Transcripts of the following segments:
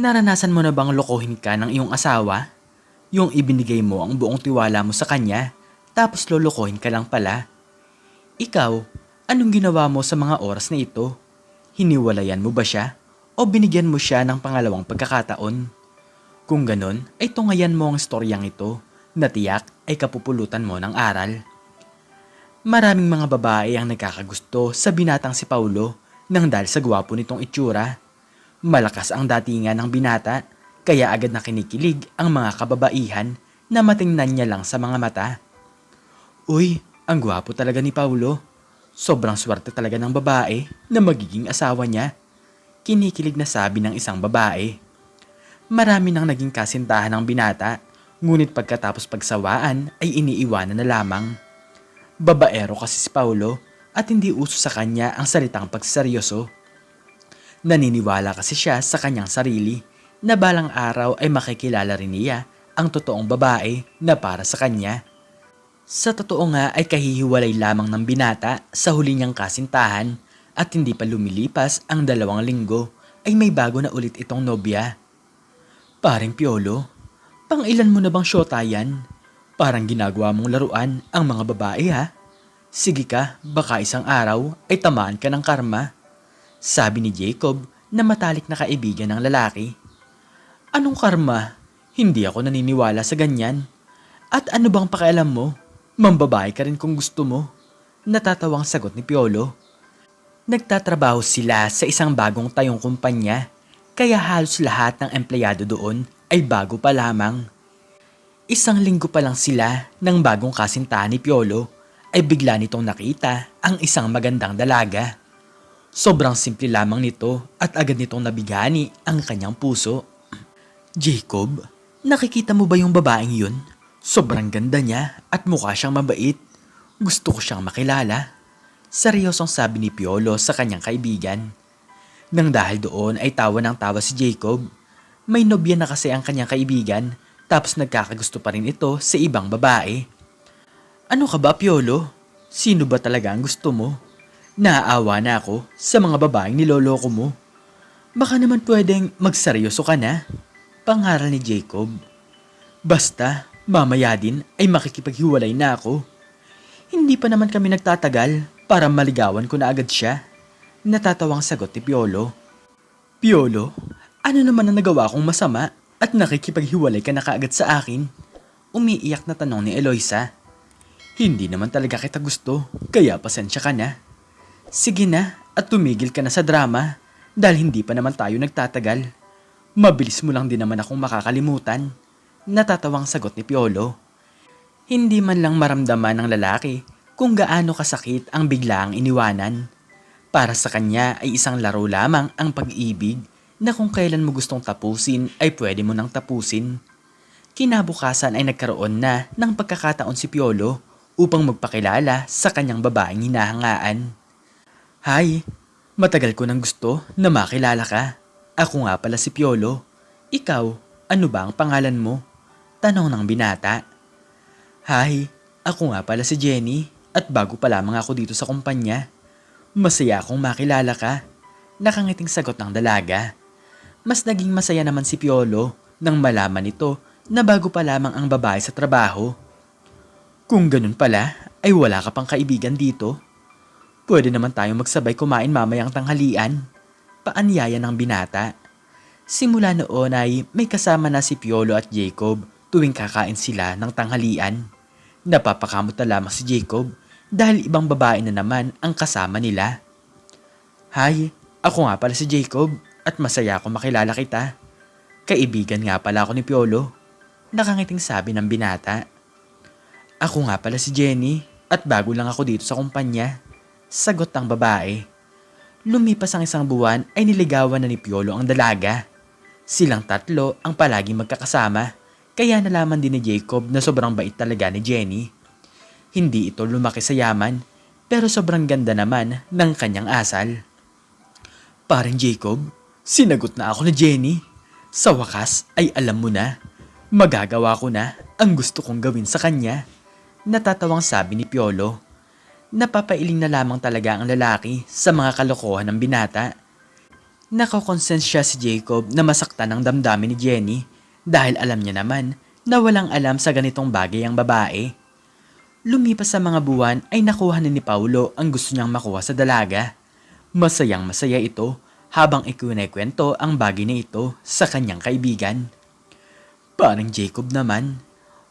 Naranasan mo na bang lokohin ka ng iyong asawa? Yung ibinigay mo ang buong tiwala mo sa kanya, tapos lolokohin ka lang pala. Ikaw, anong ginawa mo sa mga oras na ito? Hiniwalayan mo ba siya? O binigyan mo siya ng pangalawang pagkakataon? Kung ganon, ay tungayan mo ang istoryang ito na tiyak ay kapupulutan mo ng aral. Maraming mga babae ang nagkakagusto sa binatang si Paulo nang dahil sa gwapo nitong itsura. Malakas ang datingan ng binata, kaya agad na kinikilig ang mga kababaihan na matingnan niya lang sa mga mata. Uy, ang gwapo talaga ni Paulo. Sobrang swerte talaga ng babae na magiging asawa niya. Kinikilig na sabi ng isang babae. Marami nang naging kasintahan ng binata, ngunit pagkatapos pagsawaan ay iniiwanan na lamang. Babaero kasi si Paulo at hindi uso sa kanya ang salitang pagseryoso. Naniniwala kasi siya sa kanyang sarili na balang araw ay makikilala rin niya ang totoong babae na para sa kanya. Sa totoo nga ay kahihiwalay lamang ng binata sa huli niyang kasintahan at hindi pa lumilipas ang 2 linggo ay may bago na ulit itong nobya. Paring Piolo, pang ilan mo na bang syota yan? Parang ginagawa mong laruan ang mga babae ha? Sige ka, baka isang araw ay tamaan ka ng karma. Sabi ni Jacob na matalik na kaibigan ng lalaki. Anong karma? Hindi ako naniniwala sa ganyan. At ano bang pakialam mo? Mambabae ka rin kung gusto mo. Natatawang sagot ni Piolo. Nagtatrabaho sila sa isang bagong tayong kumpanya, kaya halos lahat ng empleyado doon ay bago pa lamang. 1 linggo pa lang sila ng bagong kasintahan ni Piolo ay bigla nitong nakita ang isang magandang dalaga. Sobrang simple lamang nito at agad nitong nabigani ang kanyang puso. Jacob, nakikita mo ba yung babaeng yun? Sobrang ganda niya at mukha siyang mabait. Gusto ko siyang makilala. Seryosong sabi ni Piolo sa kanyang kaibigan. Nang dahil doon ay tawa ng tawa si Jacob. May nobya na kasi ang kanyang kaibigan tapos nagkakagusto pa rin ito sa ibang babae. Ano ka ba, Piolo? Sino ba talaga ang gusto mo? Naaawa na ako sa mga babaeng niloloko mo. Baka naman pwedeng magseryoso ka na. Pangaral ni Jacob. Basta, mamaya din ay makikipaghiwalay na ako. Hindi pa naman kami nagtatagal para maligawan ko na agad siya. Natatawang sagot ni Piolo. Piolo, ano naman ang nagawa kong masama at nakikipaghiwalay ka na kaagad sa akin? Umiiyak na tanong ni Eloisa. Hindi naman talaga kita gusto, kaya pasensya ka na. Sige na at tumigil ka na sa drama dahil hindi pa naman tayo nagtatagal. Mabilis mo lang din naman akong makakalimutan. Natatawang sagot ni Piolo. Hindi man lang maramdaman ng lalaki kung gaano kasakit ang biglaang iniwanan. Para sa kanya ay isang laro lamang ang pag-ibig na kung kailan mo gustong tapusin ay pwede mo nang tapusin. Kinabukasan ay nagkaroon na ng pagkakataon si Piolo upang magpakilala sa kanyang babaeng hinahangaan. Hi, matagal ko nang gusto na makilala ka. Ako nga pala si Piolo. Ikaw, ano ba ang pangalan mo? Tanong ng binata. Hi, ako nga pala si Jenny at bago pa lamang ako dito sa kumpanya. Masaya akong makilala ka. Nakangiting sagot ng dalaga. Mas naging masaya naman si Piolo nang malaman nito na bago pa lamang ang babae sa trabaho. Kung ganun pala, ay wala ka pang kaibigan dito. Pwede naman tayong magsabay kumain mamayang tanghalian. Paanyaya ng binata. Simula noon ay may kasama na si Piolo at Jacob tuwing kakain sila ng tanghalian. Napapakamot na lamang si Jacob dahil ibang babae na naman ang kasama nila. Hi, ako nga pala si Jacob at masaya akong makilala kita. Kaibigan nga pala ako ni Piolo. Nakangiting sabi ng binata. Ako nga pala si Jenny at bago lang ako dito sa kumpanya. Sagot ng babae. Lumipas ang 1 buwan ay niligawan na ni Piolo ang dalaga. Silang tatlo ang palaging magkakasama, kaya nalaman din ni Jacob na sobrang bait talaga ni Jenny. Hindi ito lumaki sa yaman, pero sobrang ganda naman ng kanyang asal. Parang Jacob, sinagot na ako ni Jenny. Sa wakas ay alam mo na, magagawa ko na ang gusto kong gawin sa kanya. Natatawang sabi ni Piolo. Napapailing na lamang talaga ang lalaki sa mga kalokohan ng binata. Nakakonsensya si Jacob na masaktan ang damdamin ni Jenny dahil alam niya naman na walang alam sa ganitong bagay ang babae. Lumipas sa mga buwan ay nakuha ni Paulo ang gusto niyang makuha sa dalaga. Masayang masaya ito habang ikwento ang bagay na ito sa kanyang kaibigan. Parang Jacob naman,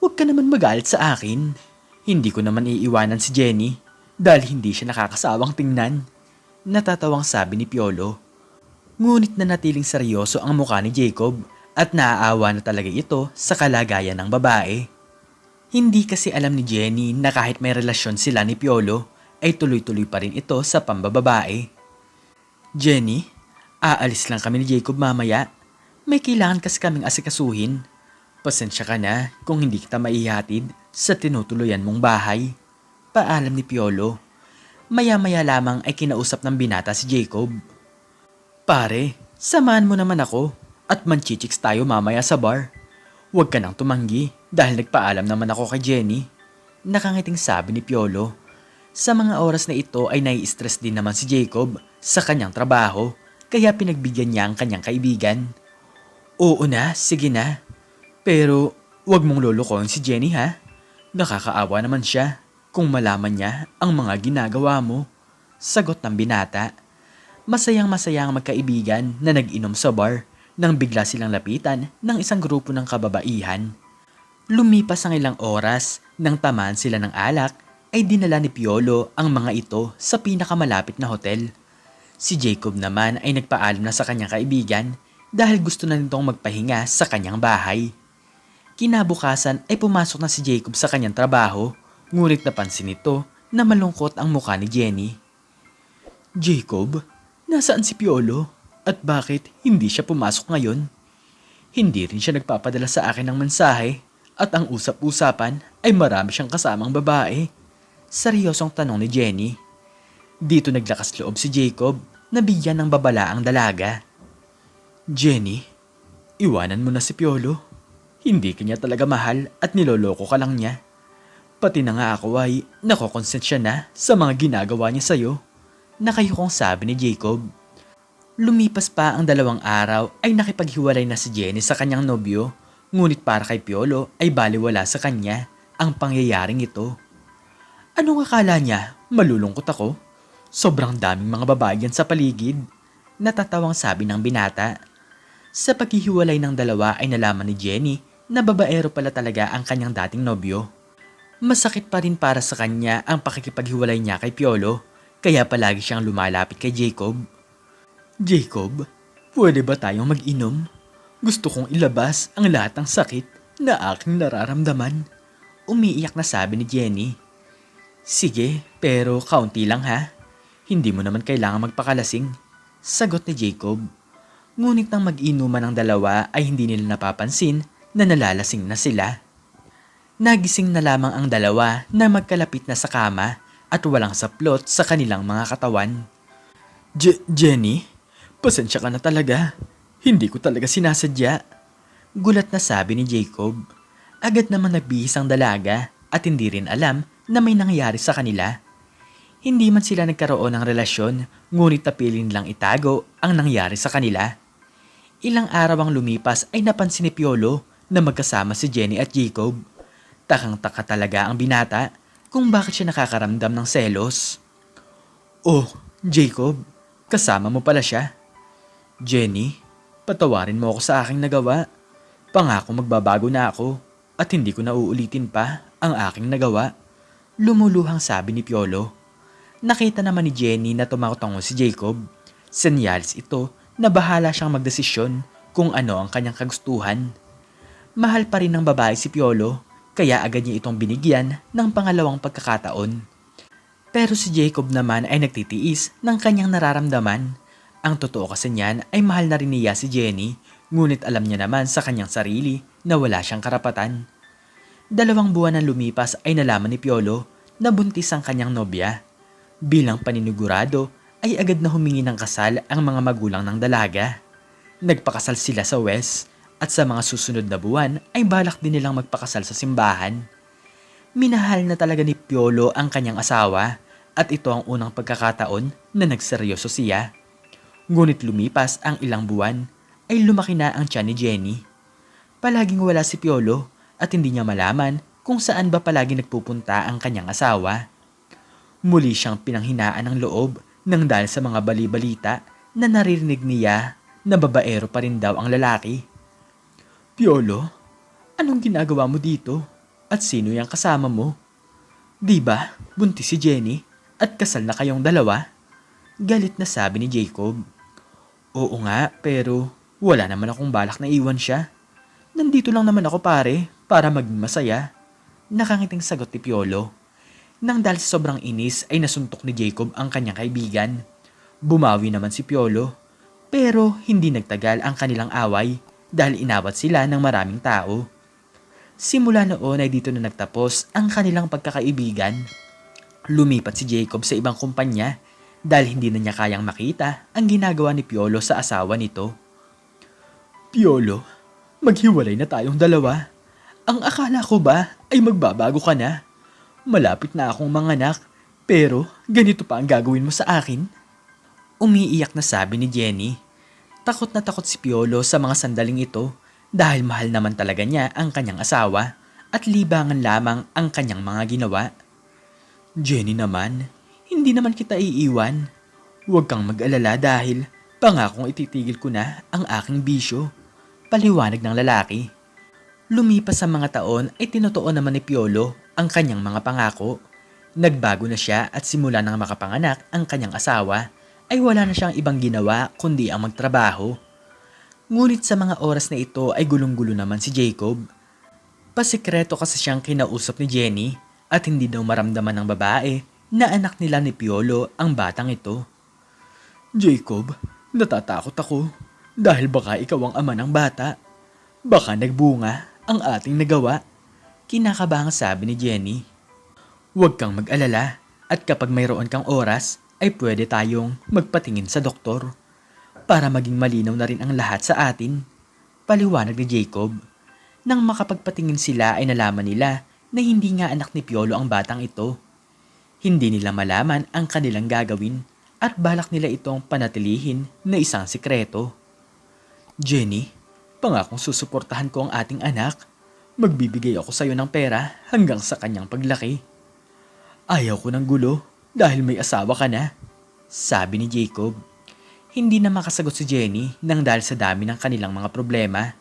huwag ka naman magalit sa akin. Hindi ko naman iiwanan si Jenny dahil hindi siya nakakasawang tingnan. Natatawang sabi ni Piolo. Ngunit nanatiling seryoso ang mukha ni Jacob at naaawa na talaga ito sa kalagayan ng babae. Hindi kasi alam ni Jenny na kahit may relasyon sila ni Piolo ay tuloy-tuloy pa rin ito sa pambababae. Jenny, aalis lang kami ni Jacob mamaya. May kailangan kasi kaming asikasuhin. Pasensya ka na kung hindi kita maihatid sa tinutuluyan mong bahay. Paalam ni Piolo. Maya-maya lamang ay kinausap ng binata si Jacob. Pare, samahan mo naman ako at manchichicks tayo mamaya sa bar. Huwag ka nang tumanggi dahil nagpaalam naman ako kay Jenny. Nakangiting sabi ni Piolo. Sa mga oras na ito ay nai-stress din naman si Jacob sa kanyang trabaho kaya pinagbigyan niya ang kanyang kaibigan. Oo na, sige na. Pero huwag mong lulukohin si Jenny ha. Nakakaawa naman siya kung malaman niya ang mga ginagawa mo. Sagot ng binata. Masayang-masaya ang magkaibigan na nag-inom sa bar nang bigla silang lapitan ng isang grupo ng kababaihan. Lumipas ang ilang oras nang tamaan sila ng alak ay dinala ni Piolo ang mga ito sa pinakamalapit na hotel. Si Jacob naman ay nagpaalam na sa kanyang kaibigan dahil gusto na nitong magpahinga sa kanyang bahay. Kinabukasan ay pumasok na si Jacob sa kanyang trabaho ngunit napansin nito na malungkot ang mukha ni Jenny. Jacob? Nasaan si Piolo? At bakit hindi siya pumasok ngayon? Hindi rin siya nagpapadala sa akin ng mensahe at ang usap-usapan ay marami siyang kasamang babae. Seryosong tanong ni Jenny. Dito naglakas loob si Jacob na bigyan ng babala ang dalaga. Jenny, iwanan mo na si Piolo. Hindi ka niya talaga mahal at niloloko ka lang niya. Pati na nga ako ay nakokonsensya na sa mga ginagawa niya sa'yo. Nakayukong sabi ni Jacob. Lumipas pa ang 2 araw ay nakipaghiwalay na si Jenny sa kanyang nobyo, ngunit para kay Piolo ay baliwala sa kanya ang pangyayaring ito. Anong akala niya? Malulungkot ako? Sobrang daming mga babae yan sa paligid. Natatawang sabi ng binata. Sa paghihiwalay ng dalawa ay nalaman ni Jenny na babaero pala talaga ang kanyang dating nobyo. Masakit pa rin para sa kanya ang pakikipaghiwalay niya kay Piolo. Kaya palagi siyang lumalapit kay Jacob. Jacob, pwede ba tayong mag-inom? Gusto kong ilabas ang lahat ng sakit na aking nararamdaman. Umiiyak na sabi ni Jenny. Sige, pero kaunti lang ha. Hindi mo naman kailangan magpakalasing. Sagot ni Jacob. Ngunit nang mag-inuman ang dalawa ay hindi nila napapansin na nalalasing na sila. Nagising na lamang ang dalawa na magkalapit na sa kama at walang saplot sa kanilang mga katawan. Jenny, pasensya ka na talaga. Hindi ko talaga sinasadya. Gulat na sabi ni Jacob. Agad naman nagbihis ang dalaga at hindi rin alam na may nangyayari sa kanila. Hindi man sila nagkaroon ng relasyon, ngunit napilin lang itago ang nangyari sa kanila. Ilang araw ang lumipas ay napansin ni Piolo na magkasama si Jenny at Jacob. Takang-taka talaga ang binata kung bakit siya nakakaramdam ng selos. Oh, Jacob, kasama mo pala siya. Jenny, patawarin mo ako sa aking nagawa. Pangako magbabago na ako at hindi ko na uulitin pa ang aking nagawa. Lumuluhang sabi ni Piolo. Nakita naman ni Jenny na tumatango si Jacob. Senyales ito na bahala siyang magdesisyon kung ano ang kanyang kagustuhan. Mahal pa rin ng babae si Piolo. Kaya agad niya itong binigyan ng pangalawang pagkakataon. Pero si Jacob naman ay nagtitiis ng kanyang nararamdaman. Ang totoo kasi niyan ay mahal na rin niya si Jenny, ngunit alam niya naman sa kanyang sarili na wala siyang karapatan. 2 buwan na lumipas ay nalaman ni Piolo na buntis ang kanyang nobya. Bilang paninigurado ay agad na humingi ng kasal ang mga magulang ng dalaga. Nagpakasal sila sa West. At sa mga susunod na buwan ay balak din nilang magpakasal sa simbahan. Minahal na talaga ni Piolo ang kanyang asawa at ito ang unang pagkakataon na nagseryoso siya. Ngunit lumipas ang ilang buwan ay lumaki na ang tiyan ni Jenny. Palaging wala si Piolo at hindi niya malaman kung saan ba palagi nagpupunta ang kanyang asawa. Muli siyang pinanghinaan ng loob nang dahil sa mga bali-balita na naririnig niya na babaero pa rin daw ang lalaki. Piolo, anong ginagawa mo dito? At sino yung kasama mo? Di ba, buntis si Jenny at kasal na kayong dalawa? Galit na sabi ni Jacob. Oo nga, pero wala naman akong balak na iwan siya. Nandito lang naman ako pare, para maging masaya. Nakangiting sagot ni Piolo. Nang dahil sa sobrang inis ay nasuntok ni Jacob ang kanyang kaibigan. Bumawi naman si Piolo, pero hindi nagtagal ang kanilang away dahil inawat sila ng maraming tao. Simula noon ay dito na nagtapos ang kanilang pagkakaibigan. Lumipat si Jacob sa ibang kumpanya dahil hindi na niya kayang makita ang ginagawa ni Piolo sa asawa nito. Piolo, maghiwalay na tayong dalawa. Ang akala ko ba ay magbabago ka na? Malapit na akong manganak, pero ganito pa ang gagawin mo sa akin? Umiiyak na sabi ni Jenny. Takot na takot si Piolo sa mga sandaling ito dahil mahal naman talaga niya ang kanyang asawa at libangan lamang ang kanyang mga ginawa. Jenny naman, hindi naman kita iiwan. Huwag kang mag-alala dahil pangakong ititigil ko na ang aking bisyo. Paliwanag ng lalaki. Lumipas ang mga taon ay tinutuon naman ni Piolo ang kanyang mga pangako. Nagbago na siya at simula nang makapanganak ang kanyang asawa ay wala na siyang ibang ginawa kundi ang magtrabaho. Ngunit sa mga oras na ito ay gulong-gulo naman si Jacob. Pasikreto kasi siyang kinausap ni Jenny at hindi daw maramdaman ng babae na anak nila ni Piolo ang batang ito. Jacob, natatakot ako dahil baka ikaw ang ama ng bata. Baka nagbunga ang ating nagawa. Kinakabahang sabi ni Jenny. Huwag kang mag-alala at kapag mayroon kang oras ay pwede tayong magpatingin sa doktor para maging malinaw na rin ang lahat sa atin. Paliwanag ni Jacob. Nang makapagpatingin sila ay nalaman nila na hindi nga anak ni Piolo ang batang ito. Hindi nila malaman ang kanilang gagawin at balak nila itong panatilihin na isang sikreto. Jenny, pangakong susuportahan ko ang ating anak. Magbibigay ako sa iyo ng pera hanggang sa kanyang paglaki. Ayaw ko ng gulo dahil may asawa ka na, sabi ni Jacob. Hindi na makasagot si Jenny nang dahil sa dami ng kanilang mga problema.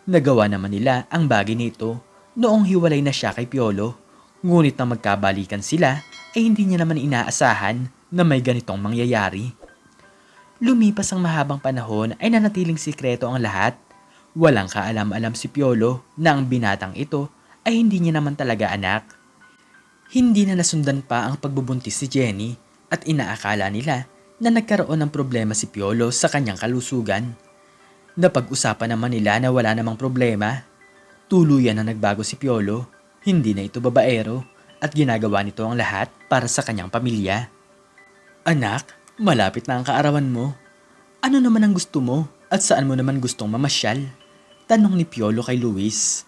Nagawa naman nila ang bagay nito noong hiwalay na siya kay Piolo. Ngunit nang magkabalikan sila ay hindi niya naman inaasahan na may ganitong mangyayari. Lumipas ang mahabang panahon ay nanatiling sikreto ang lahat. Walang kaalam-alam si Piolo na ang binatang ito ay hindi niya naman talaga anak. Hindi na nasundan pa ang pagbubuntis si Jenny at inaakala nila na nagkaroon ng problema si Piolo sa kanyang kalusugan. Napag-usapan naman nila na wala namang problema. Tuluyan na nagbago si Piolo, hindi na ito babaero at ginagawa nito ang lahat para sa kanyang pamilya. Anak, malapit na ang kaarawan mo. Ano naman ang gusto mo at saan mo naman gustong mamasyal? Tanong ni Piolo kay Luis.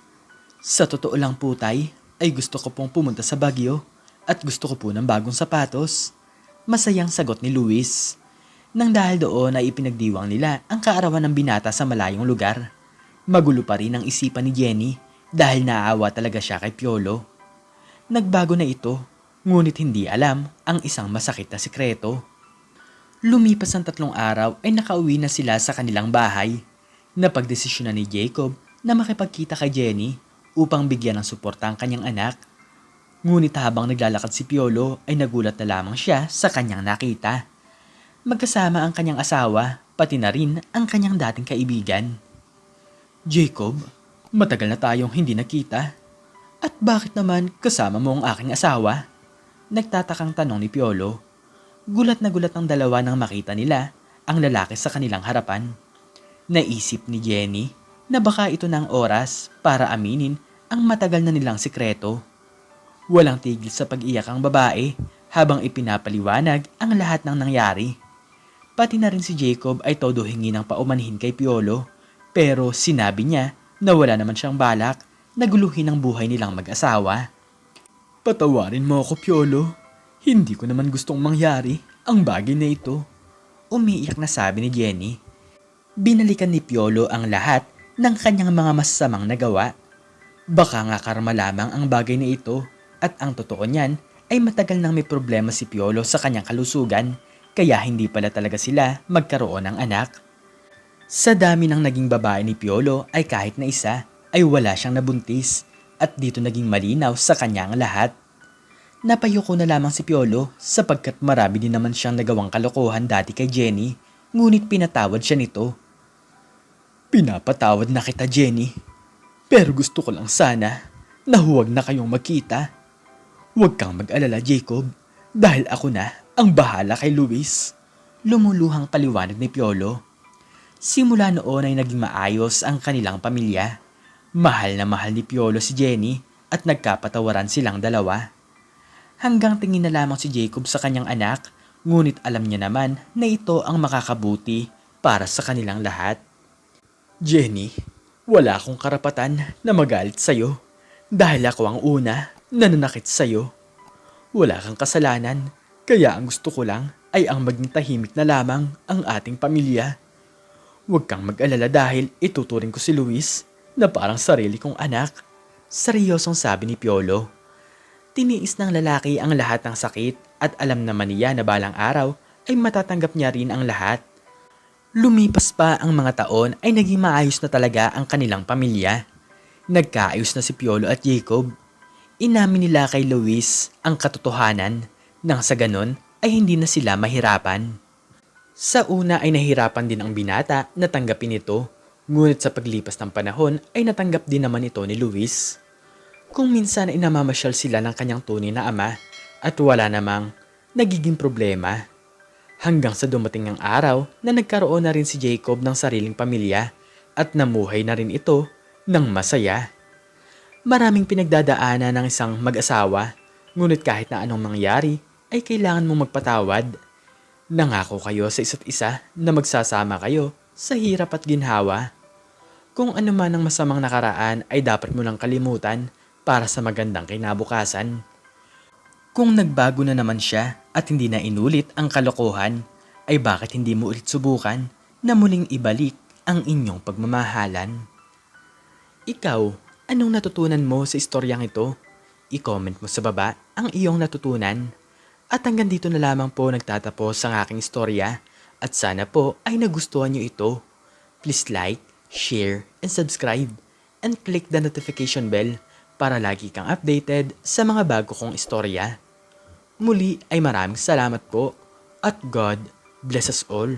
Sa totoo lang po tay, ay gusto ko pong pumunta sa Baguio at gusto ko po ng bagong sapatos. Masayang sagot ni Luis. Nang dahil doon ay ipinagdiwang nila ang kaarawan ng binata sa malayong lugar. Magulo pa rin ang isipan ni Jenny dahil naaawa talaga siya kay Piolo. Nagbago na ito, ngunit hindi alam ang isang masakit na sikreto. Lumipas ang 3 araw ay nakauwi na sila sa kanilang bahay. Napagdesisyonan ni Jacob na makipagkita kay Jenny upang bigyan ng suporta ang kanyang anak. Ngunit habang naglalakad si Piolo ay nagulat na lamang siya sa kanyang nakita. Magkasama ang kanyang asawa, pati na rin ang kanyang dating kaibigan. Jacob, matagal na tayong hindi nakita. At bakit naman kasama mo ang aking asawa? Nagtatakang tanong ni Piolo. Gulat na gulat ang dalawa nang makita nila ang lalaki sa kanilang harapan. Naisip ni Jenny na baka ito na ang oras para aminin ang matagal na nilang sikreto. Walang tigil sa pag-iyak ang babae habang ipinapaliwanag ang lahat ng nangyari. Pati na rin si Jacob ay todo hingi ng paumanhin kay Piolo, pero sinabi niya na wala naman siyang balak na guluhin ang buhay nilang mag-asawa. Patawarin mo ako, Piolo. Hindi ko naman gustong mangyari ang bagay na ito. Umiiyak na sabi ni Jenny. Binalikan ni Piolo ang lahat ng kanyang mga masasamang nagawa. Baka nga karma lamang ang bagay na ito at ang totoo niyan ay matagal nang may problema si Piolo sa kanyang kalusugan kaya hindi pala talaga sila magkaroon ng anak. Sa dami ng naging babae ni Piolo ay kahit na isa ay wala siyang nabuntis at dito naging malinaw sa kanyang lahat. Napayuko na lamang si Piolo sapagkat marami din naman siyang nagawang kalokohan dati kay Jenny ngunit pinatawad siya nito. Pinapatawad na kita, Jenny. Pero gusto ko lang sana na huwag na kayong magkita. Huwag kang mag-alala, Jacob, dahil ako na ang bahala kay Luis. Lumuluhang paliwanag ni Piolo. Simula noon ay naging maayos ang kanilang pamilya. Mahal na mahal ni Piolo si Jenny at nagkapatawaran silang dalawa. Hanggang tingin na lamang si Jacob sa kanyang anak, ngunit alam niya naman na ito ang makakabuti para sa kanilang lahat. Jenny, wala akong karapatan na magalit sa'yo dahil ako ang una na nanakit sa'yo. Wala kang kasalanan, kaya ang gusto ko lang ay ang maging tahimik na lamang ang ating pamilya. Huwag kang mag-alala dahil ituturing ko si Luis na parang sarili kong anak. Seryosong sabi ni Piolo. Tiniis ng lalaki ang lahat ng sakit at alam naman niya na balang araw ay matatanggap niya rin ang lahat. Lumipas pa ang mga taon ay naging maayos na talaga ang kanilang pamilya. Nagkaayos na si Piolo at Jacob. Inamin nila kay Luis ang katotohanan nang sa ganon ay hindi na sila mahirapan. Sa una ay nahirapan din ang binata na tanggapin ito, ngunit sa paglipas ng panahon ay natanggap din naman ito ni Luis. Kung minsan ay namamasyal sila ng kanyang tunay na ama at wala namang nagiging problema. Hanggang sa dumating ang araw na nagkaroon na rin si Jacob ng sariling pamilya at namuhay na rin ito ng masaya. Maraming pinagdadaanan ng isang mag-asawa, ngunit kahit na anong mangyari ay kailangan mong magpatawad. Nangako kayo sa isa't isa na magsasama kayo sa hirap at ginhawa. Kung ano man ang masamang nakaraan ay dapat mo lang kalimutan para sa magandang kinabukasan. Kung nagbago na naman siya at hindi na inulit ang kalokohan, ay bakit hindi mo ulit subukan na muling ibalik ang inyong pagmamahalan? Ikaw, anong natutunan mo sa istoryang ito? I-comment mo sa baba ang iyong natutunan. At hanggang dito na lamang po nagtatapos ang aking istorya at sana po ay nagustuhan nyo ito. Please like, share, and subscribe and click the notification bell para lagi kang updated sa mga bago kong istorya. Muli ay maraming salamat po at God bless us all.